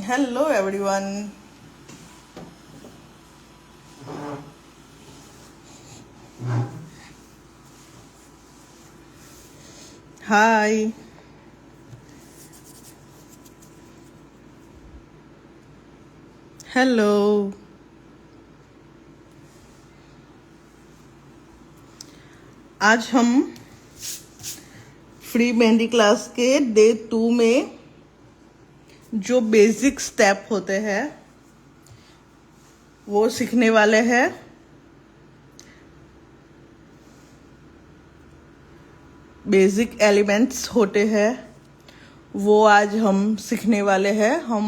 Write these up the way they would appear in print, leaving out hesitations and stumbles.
Hello everyone. Hi. Hello. आज हम free mehndi class के डे 2 में जो बेसिक स्टेप होते हैं वो सीखने वाले हैं। बेसिक एलिमेंट्स होते हैं वो आज हम सीखने वाले हैं। हम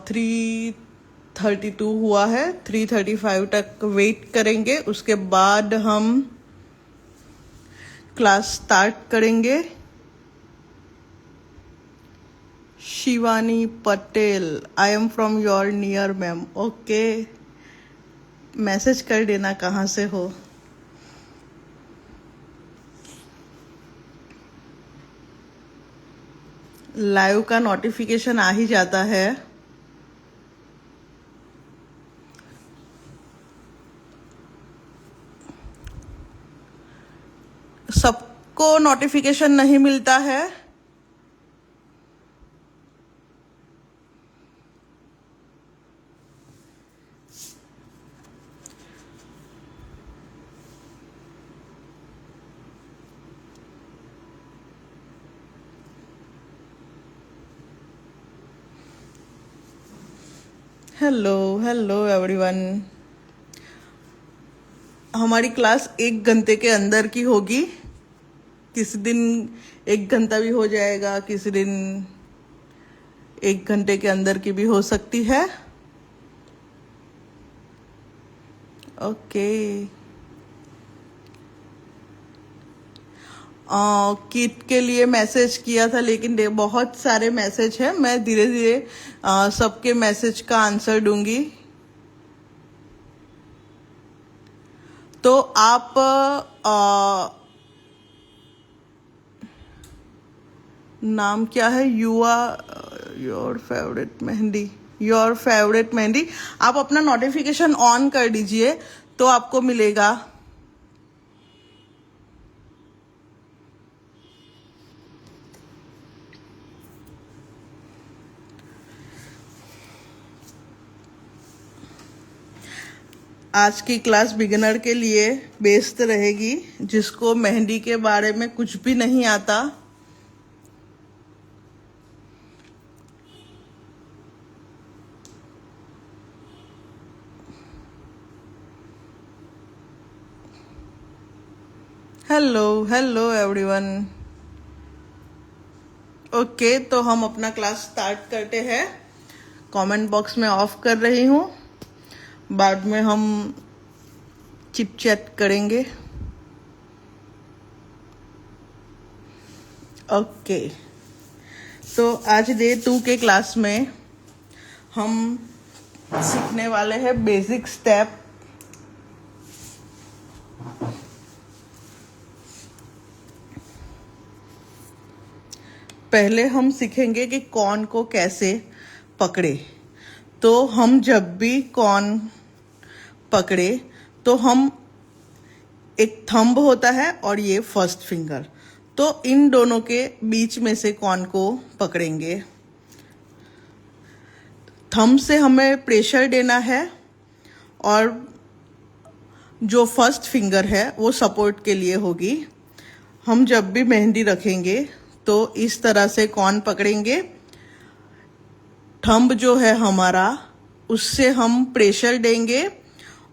3:32 हुआ है, 3:35 तक वेट करेंगे, उसके बाद हम क्लास स्टार्ट करेंगे। Shivani Patel, I am from your near ma'am. Okay, message कर देना कहाँ से हो। लाइव का नोटिफिकेशन आ ही जाता है। सबको नोटिफिकेशन नहीं मिलता है। Hello hello everyone. हमारी क्लास 1 घंटे के अंदर की होगी। किसी दिन 1 घंटा भी हो जाएगा, किसी दिन 1 घंटे के अंदर की भी हो सकती है। ओके। किट के लिए मैसेज किया था, लेकिन बहुत सारे मैसेज हैं। मैं धीरे धीरे सबके मैसेज का आंसर दूंगी। तो आप नाम क्या है? Your favourite mehndi, your favourite mehndi. आप अपना नोटिफिकेशन ऑन कर दीजिए तो आपको मिलेगा। आज की क्लास बिगिनर के लिए बेस्ट रहेगी, जिसको मेहंदी के बारे में कुछ भी नहीं आता। Hello hello everyone. ओके, तो हम अपना क्लास स्टार्ट करते हैं। कमेंट बॉक्स में ऑफ कर रही हूँ, बाद में हम चिट चैट करेंगे। ओके, तो आज डे 2 के क्लास में हम सीखने वाले हैं बेसिक स्टेप। पहले हम सीखेंगे कि कॉर्न को कैसे पकड़े। तो हम जब भी कॉर्न पकड़े तो हम, एक थंब होता है और ये फर्स्ट फिंगर, तो इन दोनों के बीच में से कॉर्न को पकड़ेंगे। थंब से हमें प्रेशर देना है और जो फर्स्ट फिंगर है वो सपोर्ट के लिए होगी। हम जब भी मेहंदी रखेंगे तो इस तरह से कॉर्न पकड़ेंगे। थंब जो है हमारा, उससे हम प्रेशर देंगे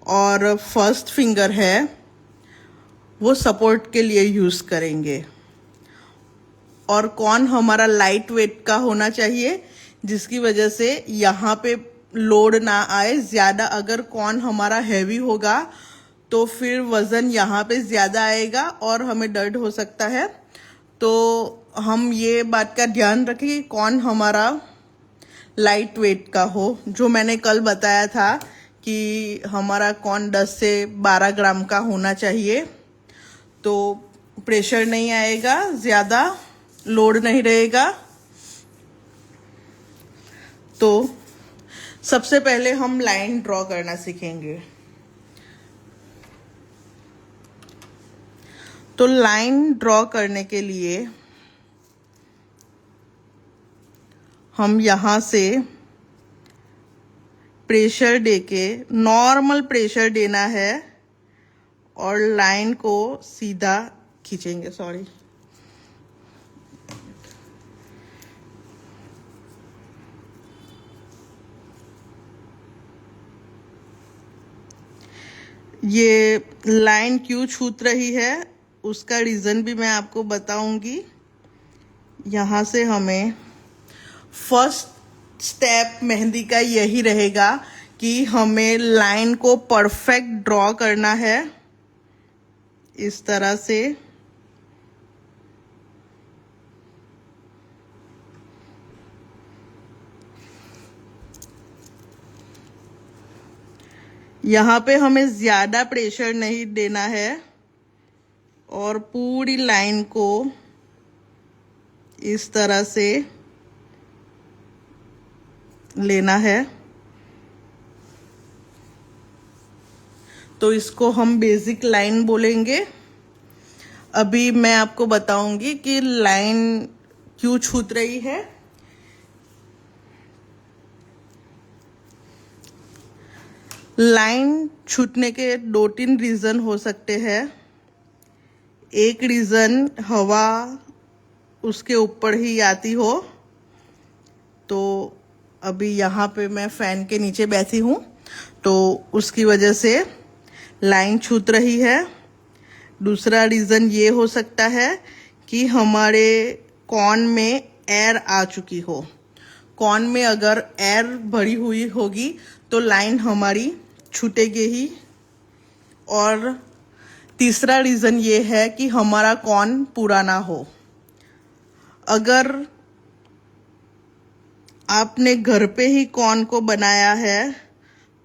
और फर्स्ट फिंगर है वो सपोर्ट के लिए यूज करेंगे। और कॉर्न हमारा लाइट वेट का होना चाहिए, जिसकी वजह से यहाँ पे लोड ना आए ज्यादा। अगर कॉर्न हमारा हैवी होगा तो फिर वजन यहाँ पे ज्यादा आएगा और हमें दर्द हो सकता है। तो हम ये बात का ध्यान रखें कि कॉर्न हमारा लाइट वेट का हो। जो मैंने कल बताया था कि हमारा कॉर्न 10 से 12 ग्राम का होना चाहिए, तो प्रेशर नहीं आएगा, ज्यादा लोड नहीं रहेगा। तो सबसे पहले हम लाइन ड्रॉ करना सीखेंगे। तो लाइन ड्रॉ करने के लिए हम यहाँ से प्रेशर देके, नॉर्मल प्रेशर देना है और लाइन को सीधा खींचेंगे। सॉरी, ये लाइन क्यों छूट रही है उसका रीज़न भी मैं आपको बताऊंगी। यहाँ से हमें फर्स्ट स्टेप मेहंदी का यही रहेगा कि हमें लाइन को परफेक्ट ड्रॉ करना है, इस तरह से। यहाँ पे हमें ज़्यादा प्रेशर नहीं देना है और पूरी लाइन को इस तरह से लेना है। तो इसको हम बेसिक लाइन बोलेंगे। अभी मैं आपको बताऊंगी कि लाइन क्यों छूट रही है। लाइन छूटने के 2-3 रीज़न हो सकते हैं। एक रीज़न हवा उसके ऊपर ही आती हो, तो अभी यहाँ पे मैं फैन के नीचे बैठी हूँ तो उसकी वजह से लाइन छूट रही है। दूसरा रीज़न ये हो सकता है कि हमारे कॉर्न में एयर आ चुकी हो। कॉर्न में अगर एयर भरी हुई होगी तो लाइन हमारी छूटेगी ही। और तीसरा रीज़न ये है कि हमारा कॉर्न पूरा ना हो। अगर आपने घर पे ही कॉर्न को बनाया है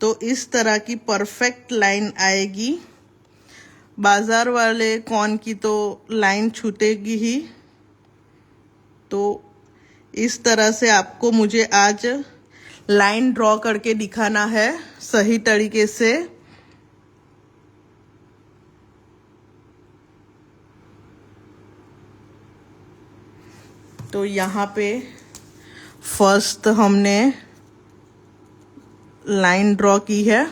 तो इस तरह की परफेक्ट लाइन आएगी। बाजार वाले कॉर्न की तो लाइन छूटेगी ही। तो इस तरह से आपको मुझे आज लाइन ड्रॉ करके दिखाना है सही तरीके से। तो यहाँ पे फर्स्ट हमने लाइन ड्रॉ की है।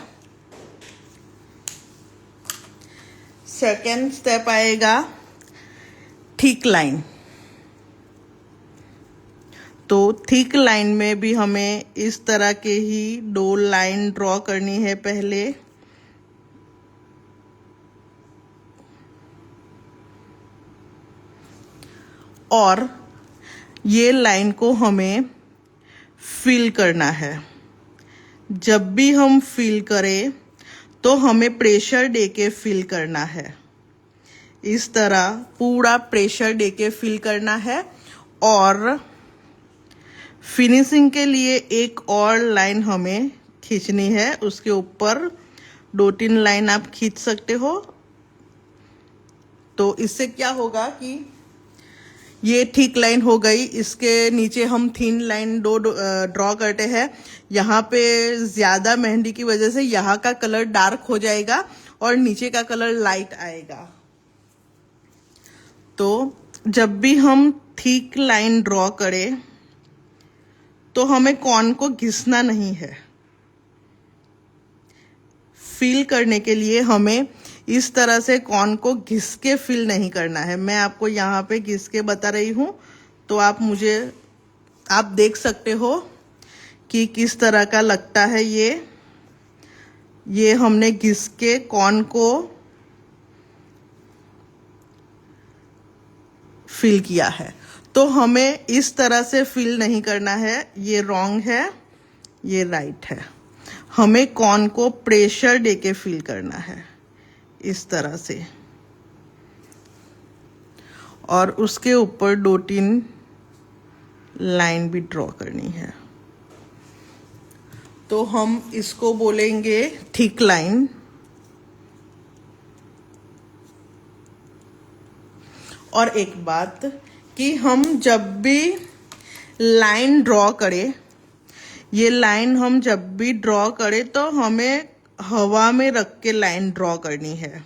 सेकेंड स्टेप आएगा थिक लाइन। तो थिक लाइन में भी हमें इस तरह के ही 2 लाइन ड्रॉ करनी है पहले। और ये लाइन को हमें फिल करना है। जब भी हम फिल करें तो हमें प्रेशर देके फिल करना है। इस तरह पूरा प्रेशर देके फिल करना है। और फिनिशिंग के लिए एक और लाइन हमें खींचनी है। उसके ऊपर 2-3 लाइन आप खींच सकते हो। तो इससे क्या होगा कि ये थिक लाइन हो गई। इसके नीचे हम थिन लाइन 2 ड्रॉ करते हैं। यहाँ पे ज़्यादा मेहंदी की वजह से यहाँ का कलर डार्क हो जाएगा और नीचे का कलर लाइट आएगा। तो जब भी हम थिक लाइन ड्रॉ करें तो हमें कॉर्न को घिसना नहीं है। फिल करने के लिए हमें इस तरह से कॉर्न को घिस के फिल नहीं करना है। मैं आपको यहाँ पे घिस के बता रही हूँ तो आप देख सकते हो कि किस तरह का लगता है। ये हमने घिस के कॉर्न को फिल किया है। तो हमें इस तरह से फिल नहीं करना है। ये रॉन्ग है, ये राइट है। हमें कॉर्न को प्रेशर देके फिल करना है इस तरह से। और उसके ऊपर 2-3 लाइन भी ड्रॉ करनी है। तो हम इसको बोलेंगे थिक लाइन। और एक बात कि हम जब भी लाइन ड्रॉ करें, ये लाइन हम जब भी ड्रॉ करें तो हमें हवा में रख के लाइन ड्रॉ करनी है।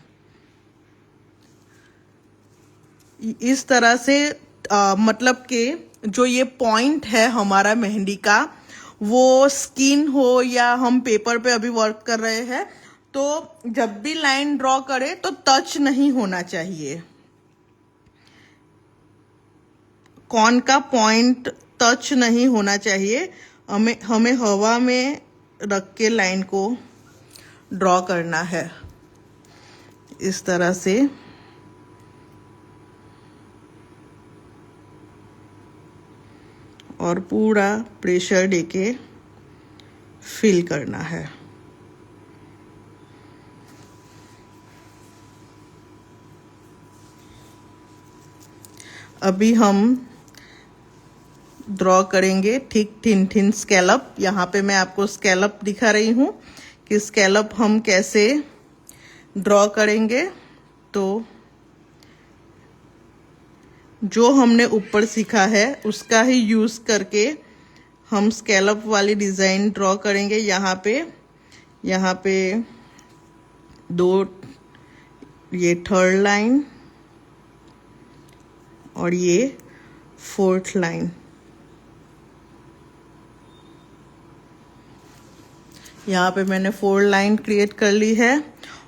इस तरह से मतलब कि जो ये पॉइंट है हमारा मेहंदी का, वो स्किन हो या हम पेपर पे अभी वर्क कर रहे हैं, तो जब भी लाइन ड्रॉ करें तो टच नहीं होना चाहिए। कॉर्न का पॉइंट टच नहीं होना चाहिए। हमें हवा में रख के लाइन को ड्रॉ करना है इस तरह से। और पूरा प्रेशर देके फिल करना है। अभी हम ड्रॉ करेंगे ठीक थिन थिन स्कैलप। यहाँ पे मैं आपको स्कैलप दिखा रही हूँ कि स्कैलप हम कैसे ड्रॉ करेंगे। तो जो हमने ऊपर सीखा है उसका ही यूज करके हम स्कैलप वाली डिजाइन ड्रॉ करेंगे। यहाँ पे 2, ये 3rd लाइन और ये 4th लाइन। यहाँ पे मैंने 4 लाइन क्रिएट कर ली है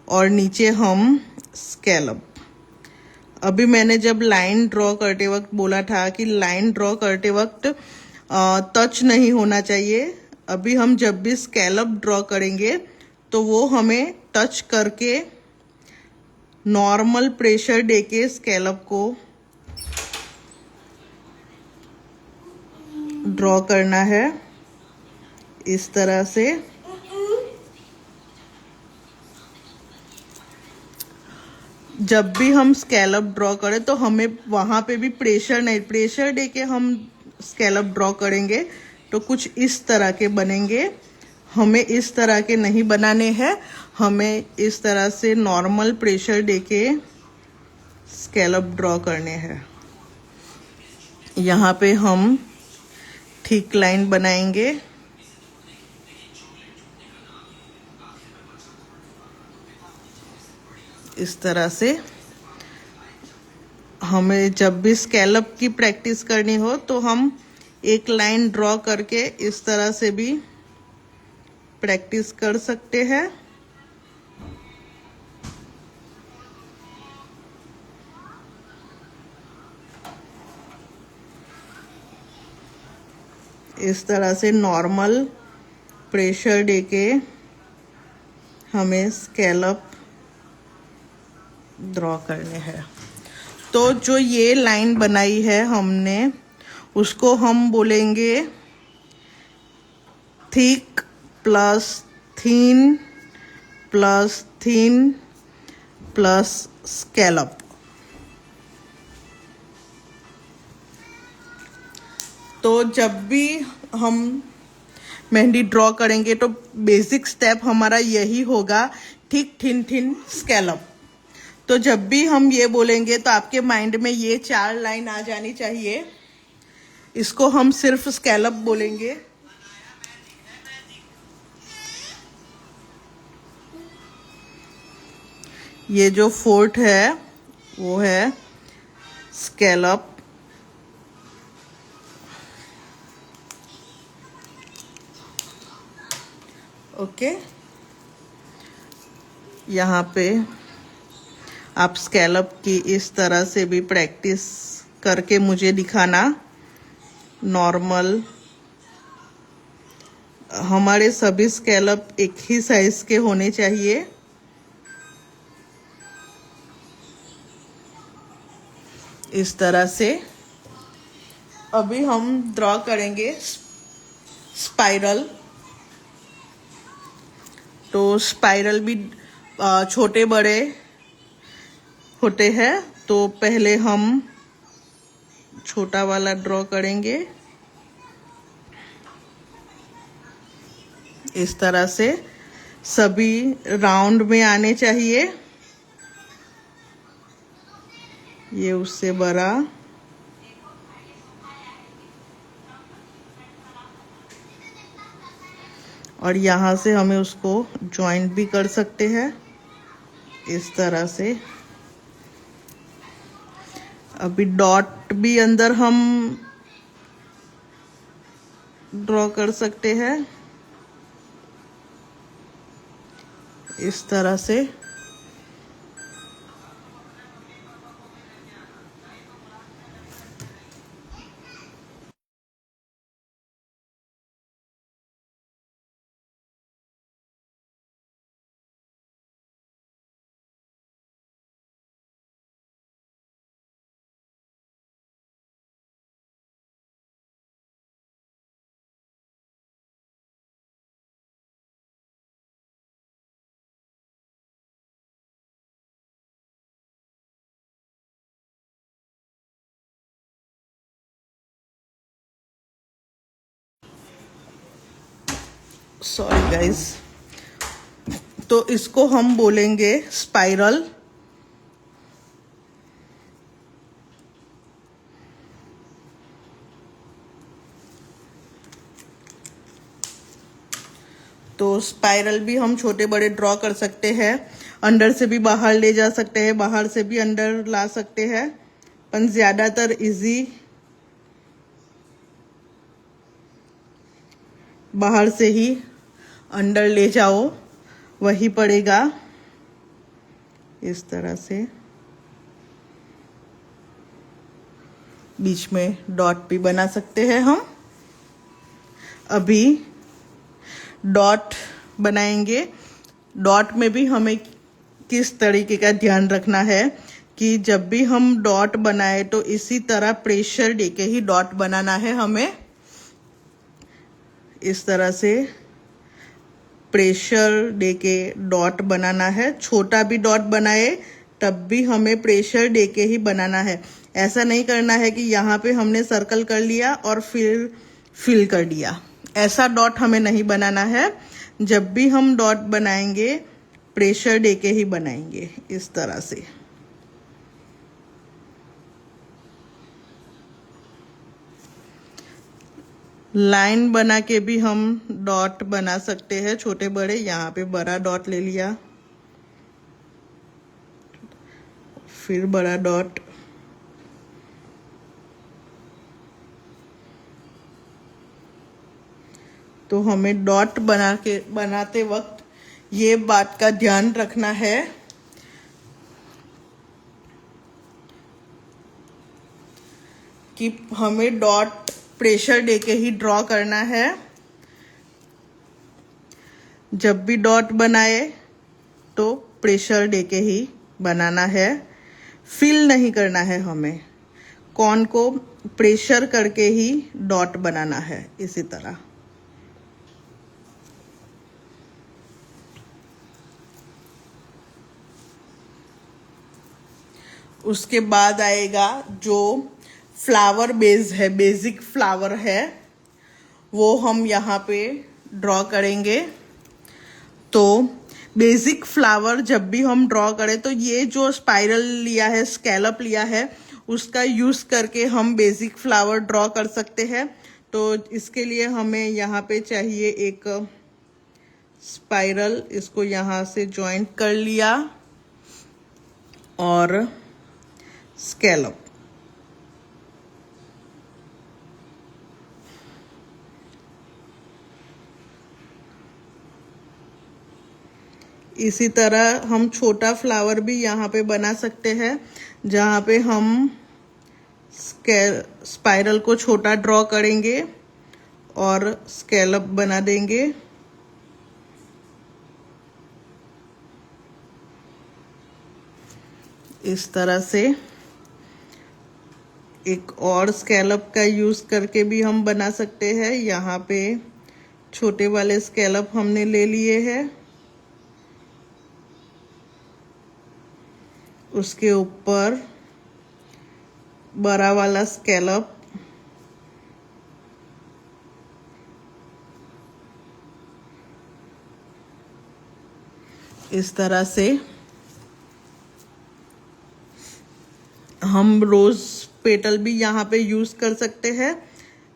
और नीचे हम स्कैलप। अभी मैंने जब लाइन ड्रॉ करते वक्त बोला था कि लाइन ड्रॉ करते वक्त टच नहीं होना चाहिए। अभी हम जब भी स्कैलप ड्रॉ करेंगे तो वो हमें टच करके नॉर्मल प्रेशर देके स्कैलप को ड्रॉ करना है इस तरह से। जब भी हम स्कैलप ड्रॉ करें तो हमें वहां पे भी प्रेशर देके हम स्कैलप ड्रॉ करेंगे तो कुछ इस तरह के बनेंगे। हमें इस तरह के नहीं बनाने हैं, हमें इस तरह से नॉर्मल प्रेशर देके स्कैलप ड्रॉ करने हैं। यहाँ पे हम थिक लाइन बनाएंगे। इस तरह से हमें जब भी स्कैलप की प्रैक्टिस करनी हो तो हम एक लाइन ड्रॉ करके इस तरह से भी प्रैक्टिस कर सकते हैं। इस तरह से नॉर्मल प्रेशर देके हमें स्कैलप ड्रॉ करने हैं। तो जो ये लाइन बनाई है हमने, उसको हम बोलेंगे थिक प्लस थीन प्लस थीन प्लस स्कैलप। तो जब भी हम मेहंदी ड्रॉ करेंगे तो बेसिक स्टेप हमारा यही होगा, थिक थिन थिन स्कैलप। तो जब भी हम ये बोलेंगे तो आपके माइंड में ये 4 लाइन आ जानी चाहिए। इसको हम सिर्फ स्कैलप बोलेंगे। ये जो 4th है वो है स्कैलप। ओके, यहाँ पे आप स्कैलप की इस तरह से भी प्रैक्टिस करके मुझे दिखाना। नॉर्मल हमारे सभी स्कैलप एक ही साइज के होने चाहिए। इस तरह से अभी हम ड्रॉ करेंगे स्पाइरल। तो स्पाइरल भी छोटे बड़े होते हैं, तो पहले हम छोटा वाला ड्रॉ करेंगे इस तरह से। सभी राउंड में आने चाहिए। ये उससे बड़ा। और यहाँ से हमें उसको जॉइंट भी कर सकते हैं इस तरह से। अभी डॉट भी अंदर हम ड्रॉ कर सकते हैं इस तरह से। सॉरी गाइस, तो इसको हम बोलेंगे स्पाइरल। तो स्पाइरल भी हम छोटे बड़े ड्रॉ कर सकते हैं, अंदर से भी बाहर ले जा सकते हैं, बाहर से भी अंदर ला सकते हैं, पर ज्यादातर इजी बाहर से ही अंदर ले जाओ वही पड़ेगा इस तरह से। बीच में डॉट भी बना सकते हैं हम। अभी डॉट बनाएंगे। डॉट में भी हमें किस तरीके का ध्यान रखना है कि जब भी हम डॉट बनाए तो इसी तरह प्रेशर देके ही डॉट बनाना है हमें। इस तरह से प्रेशर देके डॉट बनाना है। छोटा भी डॉट बनाए तब भी हमें प्रेशर देके ही बनाना है। ऐसा नहीं करना है कि यहाँ पे हमने सर्कल कर लिया और फिर फिल कर दिया, ऐसा डॉट हमें नहीं बनाना है। जब भी हम डॉट बनाएंगे प्रेशर देके ही बनाएंगे इस तरह से। लाइन बना के भी हम डॉट बना सकते हैं छोटे बड़े। यहाँ पे बड़ा डॉट ले लिया, फिर बड़ा डॉट, तो हमें डॉट बनाते वक्त ये बात का ध्यान रखना है कि हमें डॉट प्रेशर देके ही ड्रॉ करना है। जब भी डॉट बनाए तो प्रेशर देके ही बनाना है, फिल नहीं करना है हमें। कॉर्न को प्रेशर करके ही डॉट बनाना है इसी तरह। उसके बाद आएगा जो फ्लावर बेस है, बेसिक फ्लावर है, वो हम यहाँ पे ड्रॉ करेंगे। तो बेसिक फ्लावर जब भी हम ड्रॉ करें तो ये जो स्पाइरल लिया है, स्कैलप लिया है, उसका यूज करके हम बेसिक फ्लावर ड्रॉ कर सकते हैं। तो इसके लिए हमें यहाँ पे चाहिए एक स्पाइरल। इसको यहाँ से ज्वाइंट कर लिया और स्कैलप। इसी तरह हम छोटा फ्लावर भी यहाँ पे बना सकते हैं, जहाँ पे हम स्पाइरल को छोटा ड्रॉ करेंगे और स्कैलप बना देंगे। इस तरह से एक और स्कैलप का यूज करके भी हम बना सकते हैं। यहाँ पे छोटे वाले स्कैलप हमने ले लिए हैं, उसके ऊपर बड़ा वाला स्कैलप, इस तरह से हम रोज पेटल भी यहाँ पे यूज कर सकते हैं।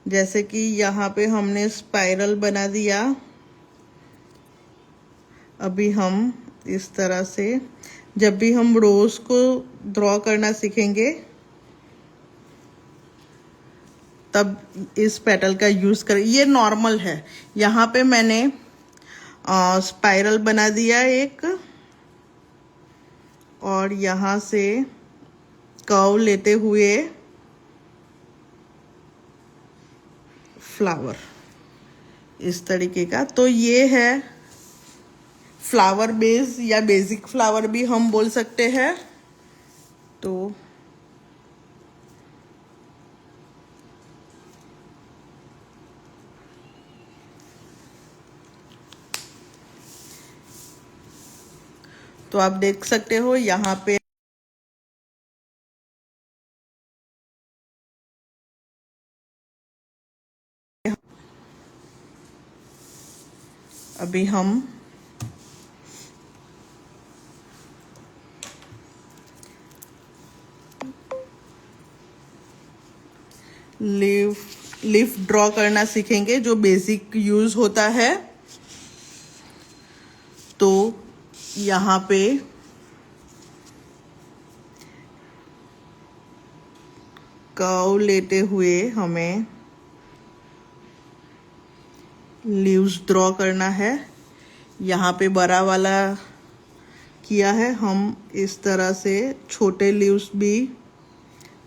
जैसे कि यहाँ पे हमने स्पाइरल बना दिया अभी हम इस तरह से जब भी हम रोज को ड्रॉ करना सीखेंगे तब इस पेटल का यूज करें। ये नॉर्मल है। यहाँ पे मैंने स्पाइरल बना दिया एक, और यहाँ से कर्व लेते हुए फ्लावर इस तरीके का। तो ये है फ्लावर बेस या बेसिक फ्लावर भी हम बोल सकते हैं। तो आप देख सकते हो यहाँ पे अभी हम लीफ ड्रॉ करना सीखेंगे जो बेसिक यूज होता है। तो यहाँ पे कर्व लेते हुए हमें लीव्स ड्रॉ करना है। यहाँ पे बड़ा वाला किया है, हम इस तरह से छोटे लीव्स भी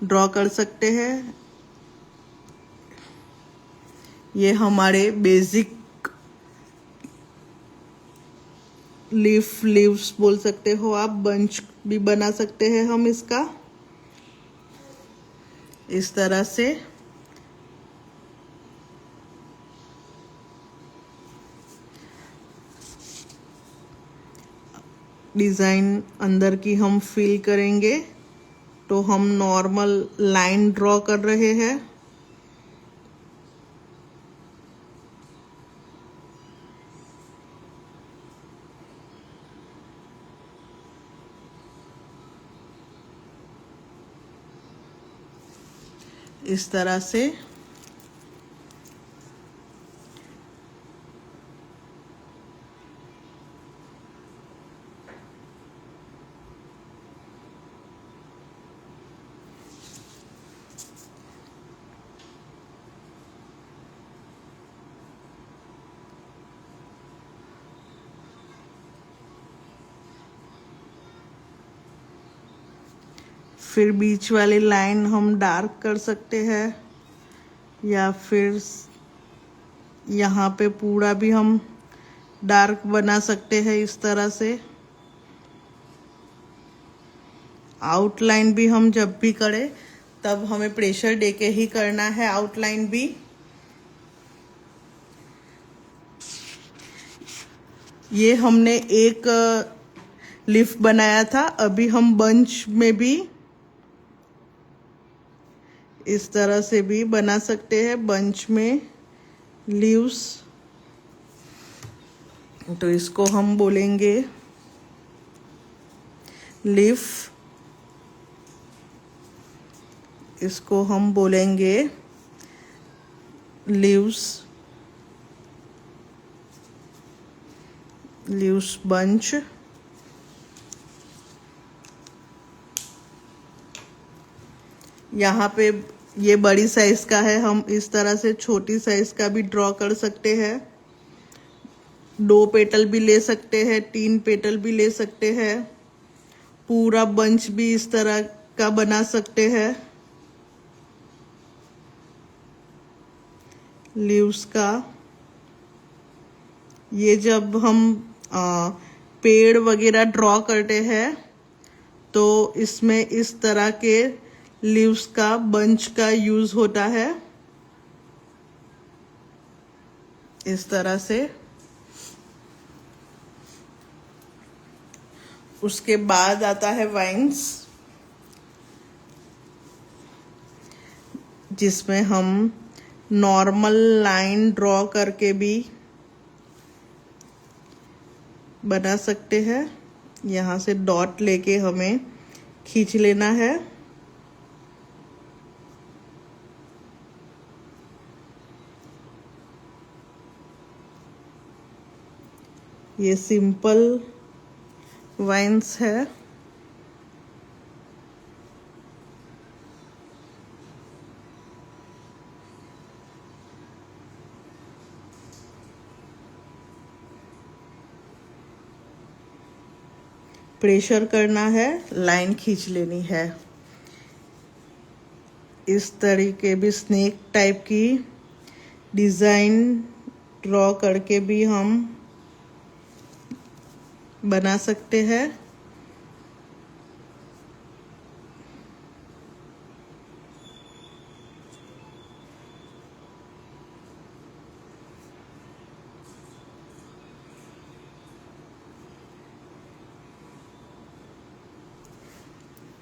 ड्रॉ कर सकते हैं। ये हमारे बेसिक लीव्स बोल सकते हो आप, बंच भी बना सकते हैं हम इसका इस तरह से। डिजाइन अंदर की हम फिल करेंगे तो हम नॉर्मल लाइन ड्रॉ कर रहे हैं। इस तरह से फिर बीच वाली लाइन हम डार्क कर सकते हैं, या फिर यहाँ पे पूरा भी हम डार्क बना सकते हैं इस तरह से। आउटलाइन भी हम जब भी करें तब हमें प्रेशर दे के ही करना है आउटलाइन भी। ये हमने एक लीफ बनाया था, अभी हम बंच में भी इस तरह से भी बना सकते हैं, बंच में लीव्स। तो इसको हम बोलेंगे लीफ, इसको हम बोलेंगे लीव्स बंच। यहाँ पे ये बड़ी साइज का है, हम इस तरह से छोटी साइज का भी ड्रॉ कर सकते हैं। 2 पेटल भी ले सकते हैं, 3 पेटल भी ले सकते हैं, पूरा बंच भी इस तरह का बना सकते हैं लीव्स का। ये जब हम पेड़ वगैरह ड्रॉ करते हैं तो इसमें इस तरह के लीव्स का बंच का यूज होता है इस तरह से। उसके बाद आता है वाइन्स, जिसमें हम नॉर्मल लाइन ड्रॉ करके भी बना सकते हैं। यहाँ से डॉट लेके हमें खींच लेना है। ये सिंपल वाइन्स है। प्रेशर करना है, लाइन खींच लेनी है। इस तरीके भी स्नेक टाइप की डिज़ाइन ड्रॉ करके भी हम बना सकते हैं।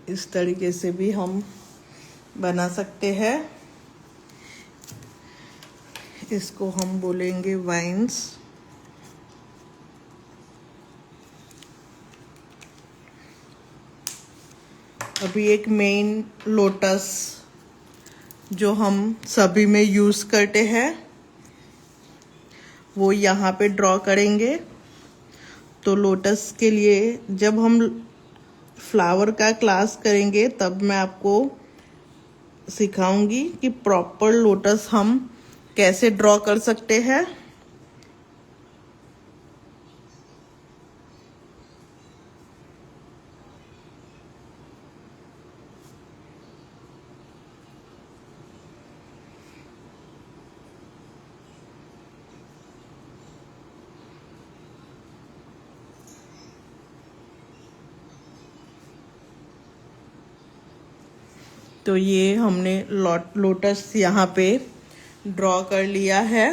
इस तरीके से भी हम बना सकते हैं। इसको हम बोलेंगे वाइन्स। अभी एक मेन लोटस जो हम सभी में यूज़ करते हैं वो यहाँ पे ड्रॉ करेंगे। तो लोटस के लिए जब हम फ्लावर का क्लास करेंगे तब मैं आपको सिखाऊंगी कि प्रॉपर लोटस हम कैसे ड्रॉ कर सकते हैं। तो ये हमने लोटस यहाँ पे ड्रॉ कर लिया है।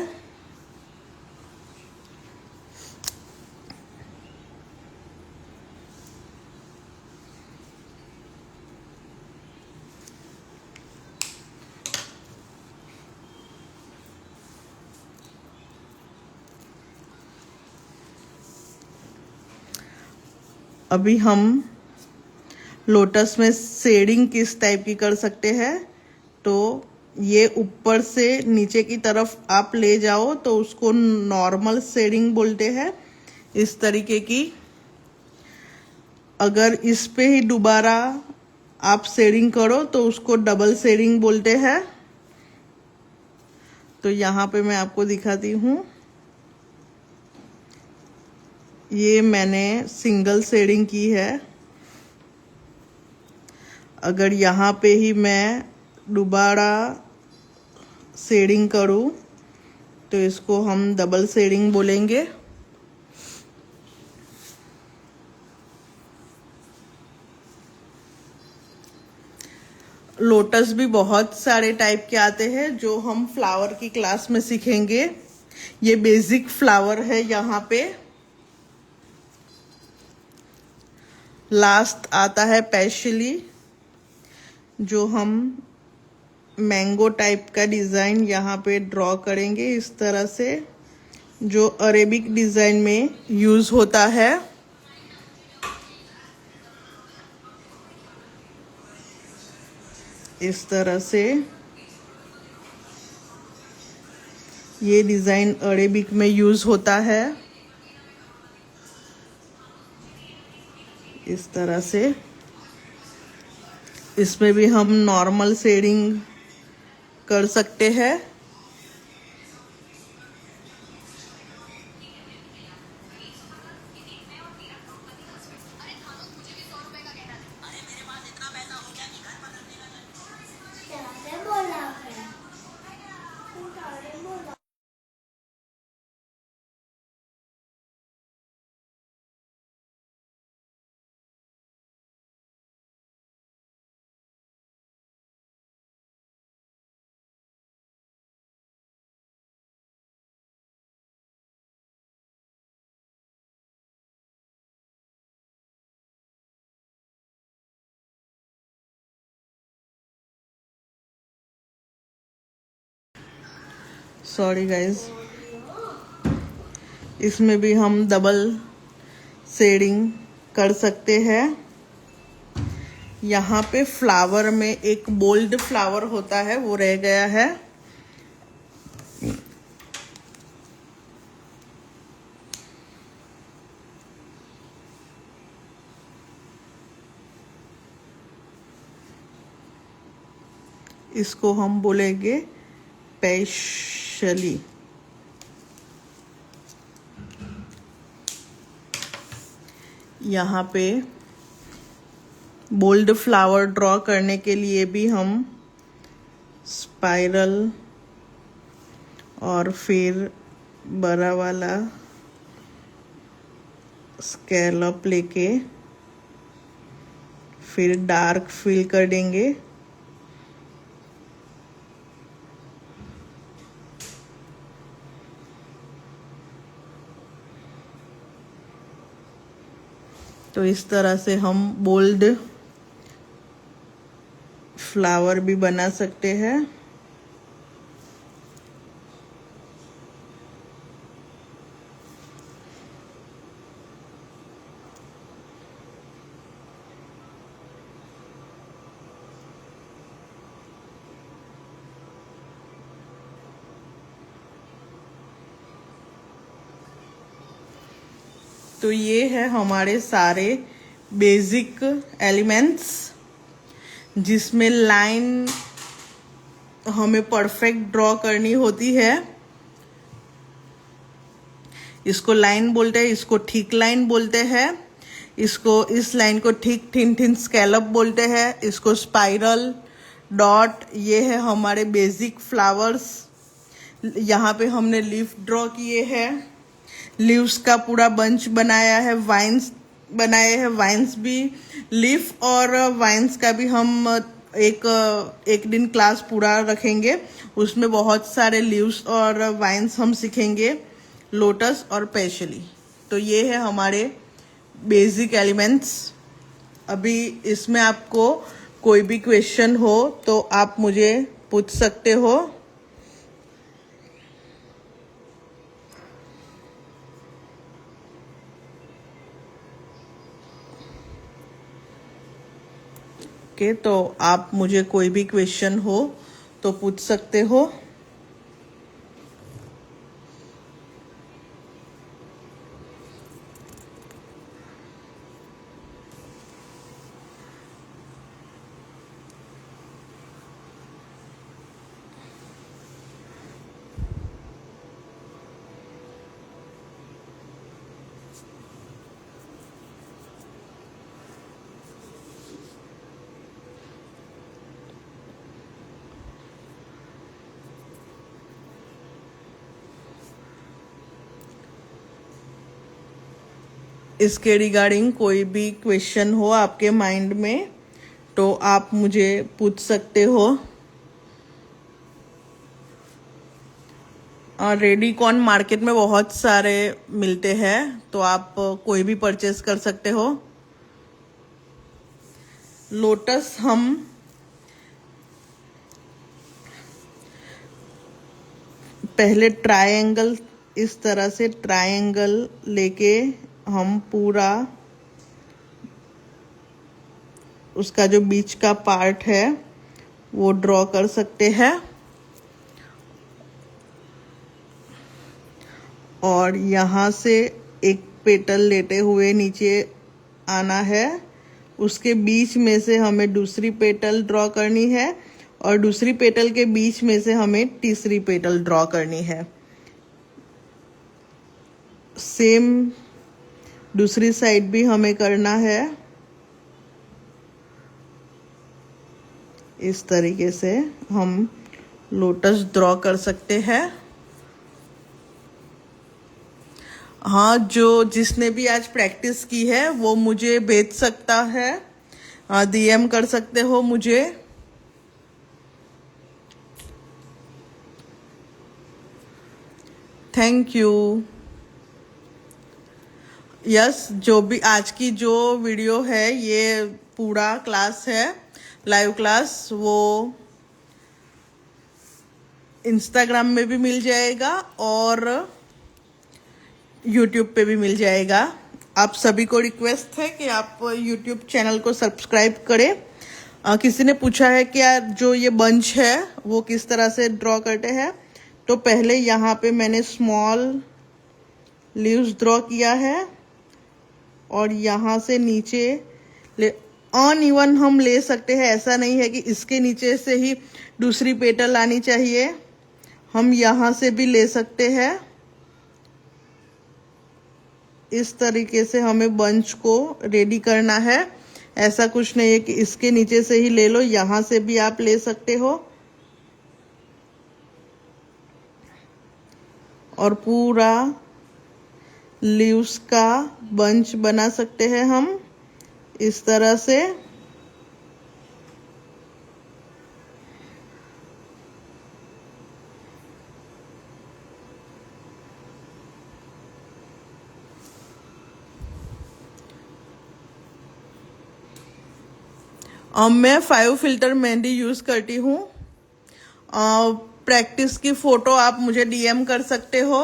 अभी हम लोटस में शेडिंग किस टाइप की कर सकते हैं, तो ये ऊपर से नीचे की तरफ आप ले जाओ तो उसको नॉर्मल शेडिंग बोलते हैं, इस तरीके की। अगर इस पे ही दोबारा आप शेडिंग करो तो उसको डबल शेडिंग बोलते हैं। तो यहाँ पे मैं आपको दिखाती हूँ। ये मैंने सिंगल शेडिंग की है। अगर यहाँ पे ही मैं दोबारा शेडिंग करूँ तो इसको हम डबल शेडिंग बोलेंगे। लोटस भी बहुत सारे टाइप के आते हैं जो हम फ्लावर की क्लास में सीखेंगे। ये बेसिक फ्लावर है। यहाँ पे लास्ट आता है पैशली, जो हम मैंगो टाइप का डिज़ाइन यहाँ पे ड्रॉ करेंगे इस तरह से, जो अरेबिक डिज़ाइन में यूज़ होता है। इस तरह से ये डिज़ाइन अरेबिक में यूज़ होता है। इस तरह से इसमें भी हम नॉर्मल शेडिंग कर सकते हैं। सॉरी गाइज, इसमें भी हम डबल शेडिंग कर सकते हैं। यहाँ पे फ्लावर में एक बोल्ड फ्लावर होता है, वो रह गया है। इसको हम बोलेंगे पेशली। यहाँ पे बोल्ड फ्लावर ड्रॉ करने के लिए भी हम स्पाइरल और फिर बड़ा वाला स्कैलप लेके फिर डार्क फिल कर देंगे। तो इस तरह से हम बोल्ड फ्लावर भी बना सकते हैं। तो ये है हमारे सारे बेसिक एलिमेंट्स जिसमें लाइन हमें परफेक्ट ड्रॉ करनी होती है। इसको लाइन बोलते हैं, इसको ठीक लाइन बोलते हैं, इसको इस लाइन को ठीक थिन थिन स्कैलप बोलते हैं, इसको स्पाइरल डॉट। ये है हमारे बेसिक फ्लावर्स। यहाँ पे हमने लीफ ड्रॉ किए हैं, लीव्स का पूरा बंच बनाया है, वाइन्स बनाए हैं, वाइन्स भी लीफ और वाइन्स का भी हम एक दिन क्लास पूरा रखेंगे। उसमें बहुत सारे लीव्स और वाइन्स हम सीखेंगे, लोटस और पेशली। तो ये है हमारे बेसिक एलिमेंट्स। अभी इसमें आपको कोई भी क्वेश्चन हो तो आप मुझे पूछ सकते हो। तो आप मुझे कोई भी क्वेश्चन हो तो पूछ सकते हो। इसके रिगार्डिंग कोई भी क्वेश्चन हो आपके माइंड में तो आप मुझे पूछ सकते हो। और रेडीकॉन मार्केट में बहुत सारे मिलते हैं, तो आप कोई भी परचेस कर सकते हो। लोटस हम पहले ट्रायंगल, इस तरह से ट्रायंगल लेके हम पूरा उसका जो बीच का पार्ट है वो ड्रॉ कर सकते हैं। और यहाँ से एक पेटल लेते हुए नीचे आना है, उसके बीच में से हमें दूसरी पेटल ड्रॉ करनी है और दूसरी पेटल के बीच में से हमें तीसरी पेटल ड्रॉ करनी है। सेम दूसरी साइड भी हमें करना है। इस तरीके से हम लोटस ड्रॉ कर सकते हैं। हाँ, जिसने भी आज प्रैक्टिस की है वो मुझे भेज सकता है, डीएम कर सकते हो मुझे। Thank you. यस, जो भी आज की जो वीडियो है, ये पूरा क्लास है, लाइव क्लास, वो इंस्टाग्राम में भी मिल जाएगा और यूट्यूब पे भी मिल जाएगा। आप सभी को रिक्वेस्ट है कि आप यूट्यूब चैनल को सब्सक्राइब करें। किसी ने पूछा है कि यार जो ये बंच है वो किस तरह से ड्रॉ करते हैं, तो पहले यहाँ पे मैंने स्मॉल लीव्स ड्रॉ किया है और यहाँ से नीचे अनइवन हम ले सकते हैं, ऐसा नहीं है कि इसके नीचे से ही दूसरी पेटल आनी चाहिए, हम यहाँ से भी ले सकते हैं। इस तरीके से हमें बंच को रेडी करना है। ऐसा कुछ नहीं है कि इसके नीचे से ही ले लो, यहाँ से भी आप ले सकते हो और पूरा लीव्स का बंच बना सकते हैं हम इस तरह से। मैं 5 फिल्टर मेहंदी यूज करती हूँ। प्रैक्टिस की फोटो आप मुझे डीएम कर सकते हो।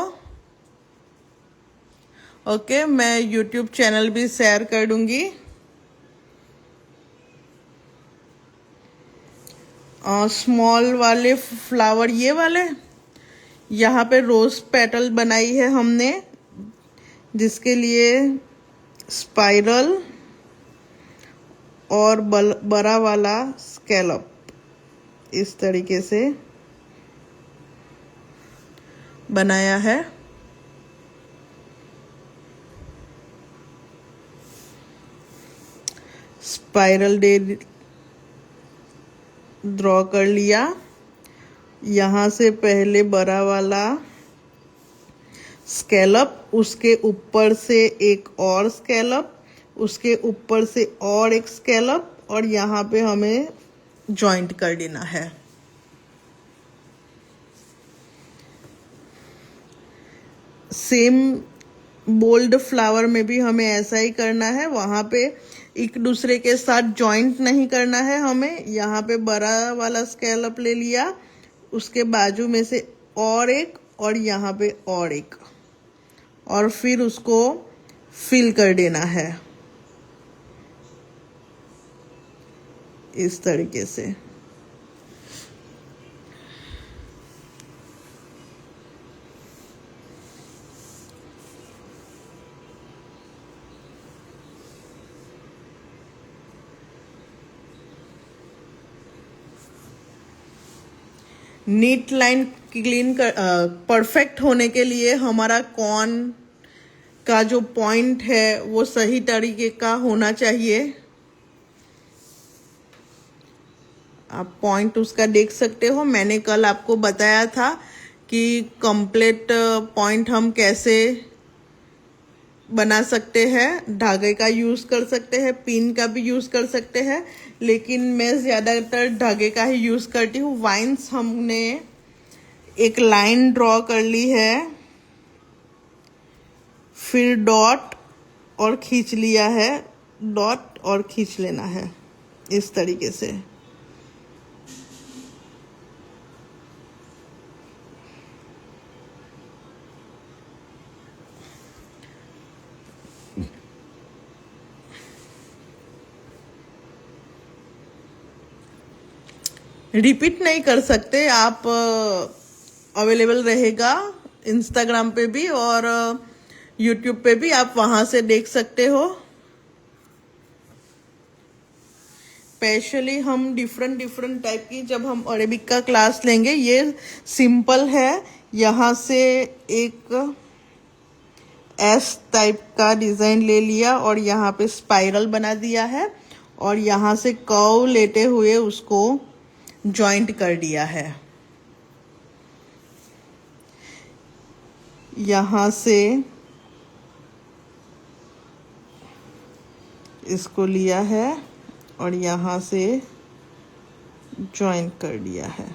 ओके, मैं यूट्यूब चैनल भी शेयर कर दूंगी। स्मॉल वाले फ्लावर ये वाले, यहाँ पे रोज पेटल बनाई है हमने, जिसके लिए स्पाइरल और बड़ा वाला स्कैलप इस तरीके से बनाया है। स्पाइरल डे ड्रॉ कर लिया। यहाँ से पहले बड़ा वाला स्कैलप, उसके ऊपर से एक और स्कैलप, उसके ऊपर से और एक स्कैलप, और यहाँ पे हमें जॉइंट कर देना है। सेम बोल्ड फ्लावर में भी हमें ऐसा ही करना है। वहां पे एक दूसरे के साथ जॉइंट नहीं करना है हमें। यहाँ पे बड़ा वाला स्कैलप ले लिया, उसके बाजू में से और एक, और यहाँ पे और एक, और फिर उसको फिल कर देना है इस तरीके से। नीट लाइन क्लीन कर परफेक्ट होने के लिए हमारा कॉर्न का जो पॉइंट है वो सही तरीके का होना चाहिए। आप पॉइंट उसका देख सकते हो। मैंने कल आपको बताया था कि कंप्लीट पॉइंट हम कैसे बना सकते हैं। धागे का यूज कर सकते हैं, पिन का भी यूज कर सकते हैं, लेकिन मैं ज्यादातर धागे का ही यूज करती हूँ। वाइन्स हमने एक लाइन ड्रॉ कर ली है, फिर डॉट और खींच लिया है, डॉट और खींच लेना है इस तरीके से। रिपीट नहीं कर सकते आप, अवेलेबल रहेगा इंस्टाग्राम पे भी और यूट्यूब पे भी, आप वहां से देख सकते हो। स्पेशली हम डिफरेंट टाइप की, जब हम अरेबिक का क्लास लेंगे, ये सिंपल है। यहाँ से एक एस टाइप का डिजाइन ले लिया और यहाँ पे स्पाइरल बना दिया है, और यहाँ से कर्व लेते हुए उसको जॉइंट कर दिया है। यहाँ से इसको लिया है और यहाँ से जॉइंट कर दिया है।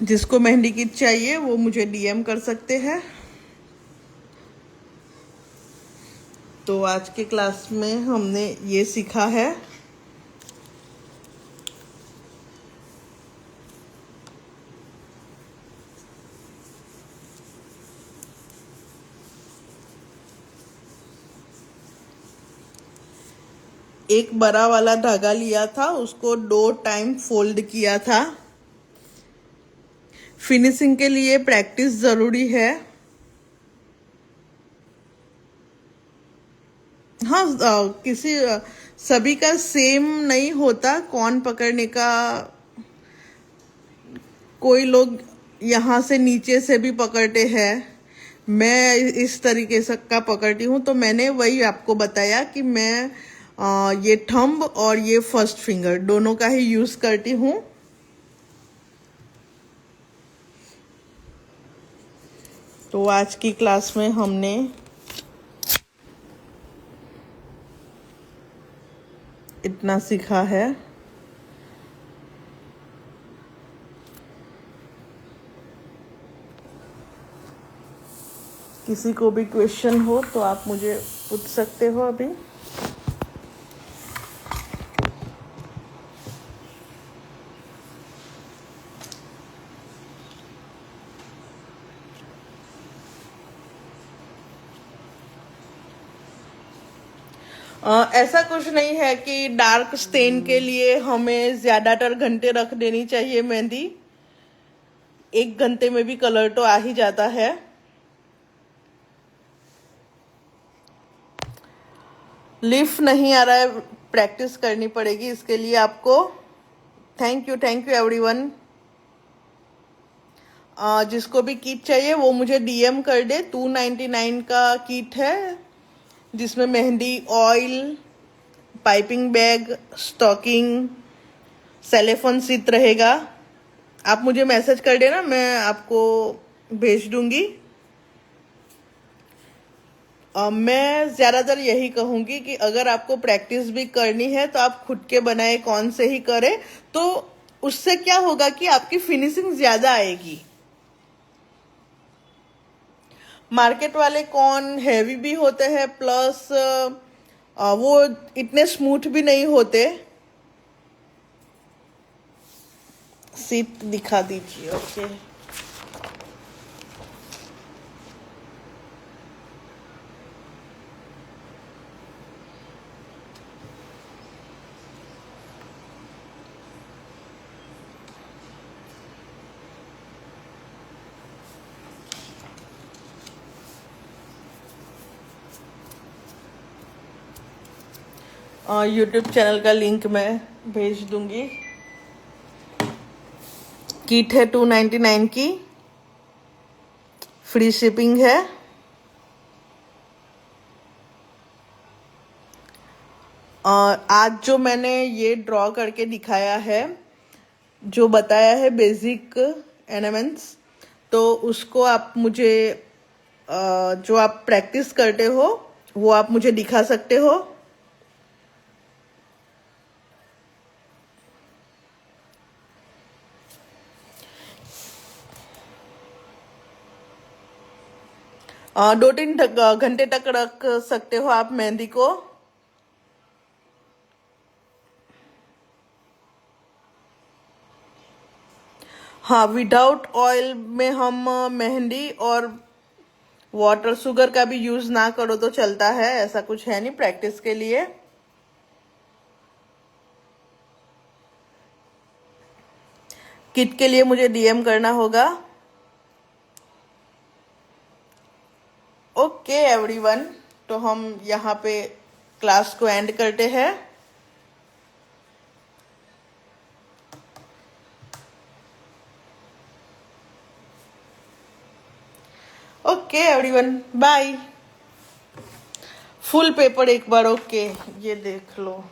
जिसको मेहंदी किट चाहिए वो मुझे डीएम कर सकते हैं। तो आज के क्लास में हमने ये सीखा है। एक बड़ा वाला धागा लिया था, उसको 2 टाइम फोल्ड किया था। फिनिशिंग के लिए प्रैक्टिस जरूरी है। हाँ, सभी का सेम नहीं होता कौन पकड़ने का। कोई लोग यहाँ से नीचे से भी पकड़ते हैं, मैं इस तरीके से का पकड़ती हूँ। तो मैंने वही आपको बताया कि मैं ये थंब और ये फर्स्ट फिंगर दोनों का ही यूज करती हूँ। तो आज की क्लास में हमने इतना सीखा है। किसी को भी क्वेश्चन हो तो आप मुझे पूछ सकते हो अभी। ऐसा कुछ नहीं है कि डार्क स्टेन के लिए हमें ज्यादातर घंटे रख देनी चाहिए मेहंदी। 1 घंटे में भी कलर तो आ ही जाता है। लिफ्ट नहीं आ रहा है, प्रैक्टिस करनी पड़ेगी इसके लिए आपको। Thank you everyone. जिसको भी किट चाहिए वो मुझे डीएम कर दे। 299 का किट है जिसमें mehndi oil, piping bag, stocking, cellophane sheet रहेगा। आप मुझे मैसेज कर देना, मैं आपको भेज दूंगी। मैं ज्यादातर यही कहूंगी कि अगर आपको प्रैक्टिस भी करनी है तो आप खुद के बनाए कौन से ही करें, तो उससे क्या होगा कि आपकी फिनिशिंग ज्यादा आएगी। मार्केट वाले कौन हैवी भी होते हैं, प्लस वो इतने स्मूथ भी नहीं होते। सीट दिखा दीजिए। ओके, यूट्यूब चैनल का लिंक मैं भेज दूंगी। किट है 299 की, फ्री शिपिंग है। और आज जो मैंने ये ड्रॉ करके दिखाया है, जो बताया है बेसिक एलिमेंट्स, तो उसको आप मुझे जो आप प्रैक्टिस करते हो वो आप मुझे दिखा सकते हो। दो तीन घंटे तक रख सकते हो आप मेहंदी को। हाँ, विदाउट ऑयल में हम मेहंदी और वाटर शुगर का भी यूज ना करो तो चलता है, ऐसा कुछ है नहीं प्रैक्टिस के लिए। किट के लिए मुझे डीएम करना होगा। ओके एवरीवन, तो हम यहाँ पे क्लास को एंड करते हैं। Okay everyone, bye. Full paper एक बार। ओके, ये देख लो।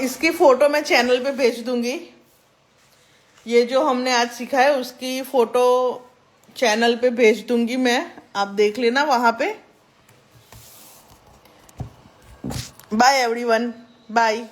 इसकी फोटो मैं चैनल पे भेज दूंगी। ये जो हमने आज सीखा है उसकी फोटो चैनल पे भेज दूंगी मैं, आप देख लेना वहां पे। Bye everyone, bye.